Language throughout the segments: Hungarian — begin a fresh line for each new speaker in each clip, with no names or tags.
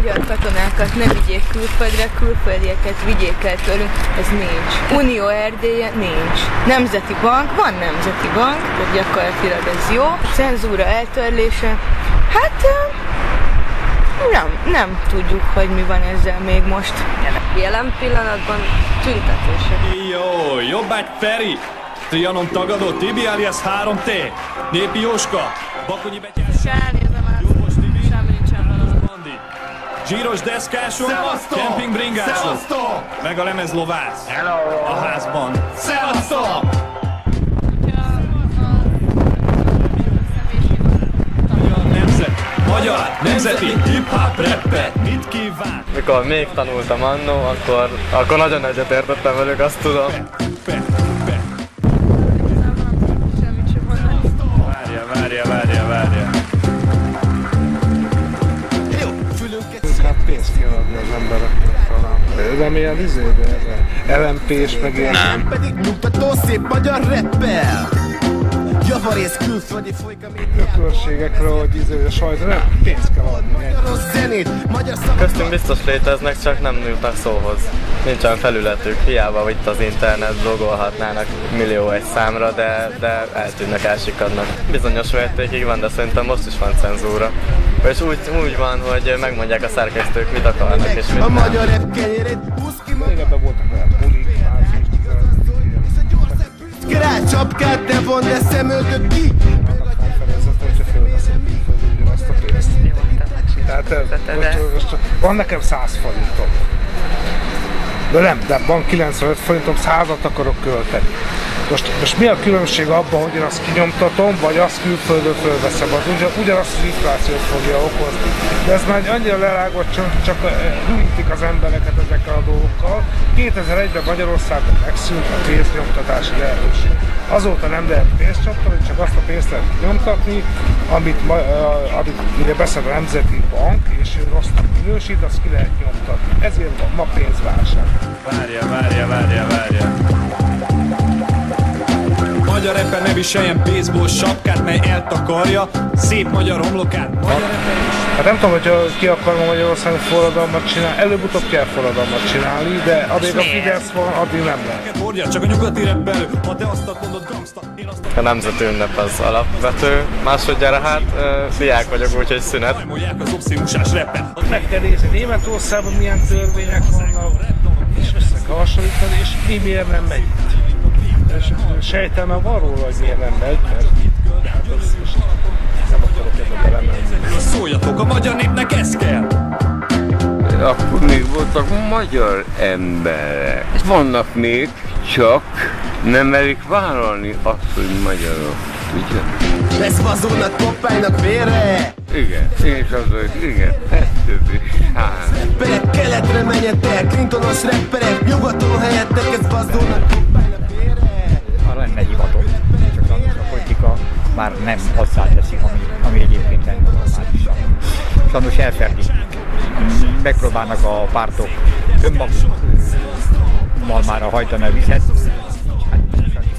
Magyar katonákat ne vigyék külföldre, külföldieket vigyék el tőlünk, ez nincs. Unió Erdélye nincs. Nemzeti bank, van nemzeti bank, tehát gyakorlatilag ez jó. Cenzúra eltörlése, hát nem tudjuk, hogy mi van ezzel még most. Jelen pillanatban tüntetések.
Jó, jobbágy Feri! Trianon tagadó, Tibi alias 3T, Népi Jóska, Bakonyi Betyás, Jóbos Tibi, semmi nincsen vele. Bandi, zsíros deszkások, kempingbringások, meg a lemezlovász a házban. Szevasztok! Magyar nemzeti hip-hop rapper, mit kíván?
Mikor még tanultam annó, akkor nagyon egyetértettem velük, azt tudom. Várja.
Hát pénzt kell adni az embereknek talán. De milyen LMP-s meg ilyen.
Nem. Pedig nyugtató szép magyar rapper. Javarész külföldi folyik a médiában.
Ökölségekre, hogy a sajtra nem pénzt kell adni.
Magyaros zenét, magyar szavakat.
Köztünk biztos léteznek, csak nem jutnak szóhoz. Nincsen felületük, hiába itt az internet blogolhatnának millió egy számra, de eltűnnek, elsikadnak. Bizonyos mértékig van, de szerintem most is van cenzúra. És úgy van, hogy megmondják a szerkesztők, mit akarnak és mit
a magyar rap kenyerét, busz ki maga.
Régebben voltak olyan bulik,
Rá csapkát, te von, de szemöldök ki!
Van nekem 100 forintom. De van 95 forintom, 100-at akarok költeni. Most mi a különbség abban, hogy én azt kinyomtatom, vagy azt külföldön fölveszem? Az ugyanazt az inflációt fogja okozni. De ez már annyira lerágott, csak hűítik az embereket ezekkel a dolgokkal. 2001-ben Magyarországon megszűnt a pénznyomtatási lehetőség. Azóta nem lehet pénzt nyomtatni, csak azt a pénzt lehet nyomtatni, amit ugye beszed a Nemzeti Bank, és ő rossznak minősít, azt ki lehet nyomtatni. Ezért van ma pénzválság.
Várja. Magyar rapper ne viseljen baseball sapkát, mely eltakarja szép magyar homlokát. Magyar rapper is.
Hát nem tudom, hogy ki akarom Magyarországon forradalmat csinálni, előbb-utóbb kell forradalmat csinálni, de addig a Fidesz van, addig nem lehet.
Hordjál csak a nyugati rappelő, ha te azt mondod gangsta, én azt
A nemzeti ünnep az alapvető. Másodjára hát diák vagyok, úgyhogy szünet.
mondják az obszínusás rappet.
Meg kell nézni Németországban milyen törvények vannak, és össze kell hasonlítani, és mi miért nem megy itt. És sejtelme van róla, hogy miért nem megy, mert hát az is nem akarok ebbe belemenni.
Szóljatok, a magyar népnek ez kell!
Akkor még voltak magyar emberek. Vannak még, csak nem merik vállalni azt, hogy magyarok. Ugye?
Lesz vazónak, koppálynak vére!
Igen, és azok, igen, ettől is hát.
Rapperek keletre menjetek, Clintonos rapperek, nyugaton helyettek, ez vazónak, koppálynak vére!
Arra lenne hivatott, csak a politika már nem hozzá teszi, ami egyébként lenne normálisan. Sajnos elferdítik. Megpróbálnak a pártok önmagukmal már hajtani a vizet. Hát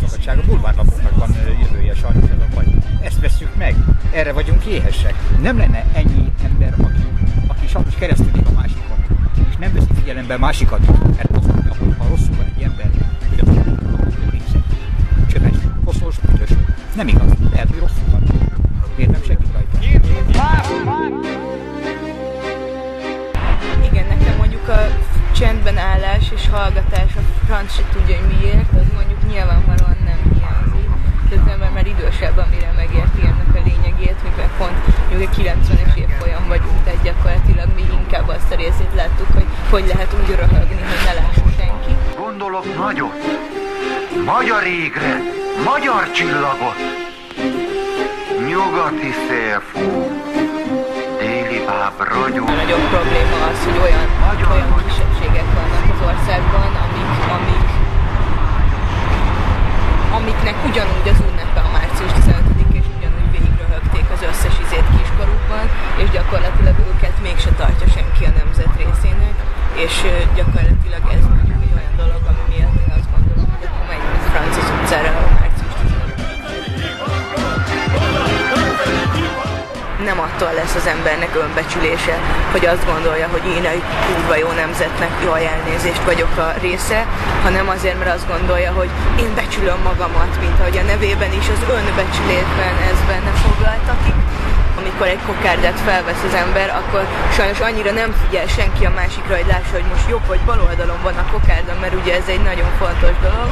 szabadság a bulvárlapoknak van jövője, sajnos ez a baj. Ezt vesszük meg, erre vagyunk éhesek. Nem lenne ennyi ember, aki sajnos keresztülik a másikon, és nem veszi figyelembe a másikat. Mert ha rosszul van egy ember, csöves, koszos, büdös. Nem igaz, lehet, hogy rosszul van. Miért nem segít rajta?
Igen, nekem mondjuk a csendben állás és hallgatás, a franc se tudja, hogy miért, az mondjuk nyilvánvalóan nem hiányzik. Az ember már idősebb, amire megérti ennek a lényegét, mivel pont mondjuk a 90-es évfolyam vagyunk, tehát gyakorlatilag mi inkább azt a részét láttuk, hogy lehet úgy röhögni, hogy ne lássa senki.
Gondolok nagyot, magyar égre, magyar csillagot, nyugati szélfúj, déli báb ragyog.
A nagyobb probléma az, hogy olyan kisebbségek vannak az országban, amiknek ugyanúgy az ünnepe a március 15-ig, és ugyanúgy végigröhögték az összes izét kiskorukban, és gyakorlatilag őket mégse tartja senki a nemzet részének, és gyakorlatilag ez mondjuk egy olyan dolog, ami miatt én azt gondolom, hogy akkor menjünk franc az utcára a március 15-ig. nem attól lesz az embernek önbecsülése, hogy azt gondolja, hogy én egy kurva jó nemzetnek, jaj, elnézést vagyok a része, hanem azért, mert azt gondolja, hogy én becsülöm magamat, mint ahogy a nevében is az önbecsülésben ez benne foglaltatik. Amikor egy kokárdát felvesz az ember, akkor sajnos annyira nem figyel senki a másikra, hogy lássa, hogy most jobb vagy bal oldalon van a kokárda, mert ugye ez egy nagyon fontos dolog.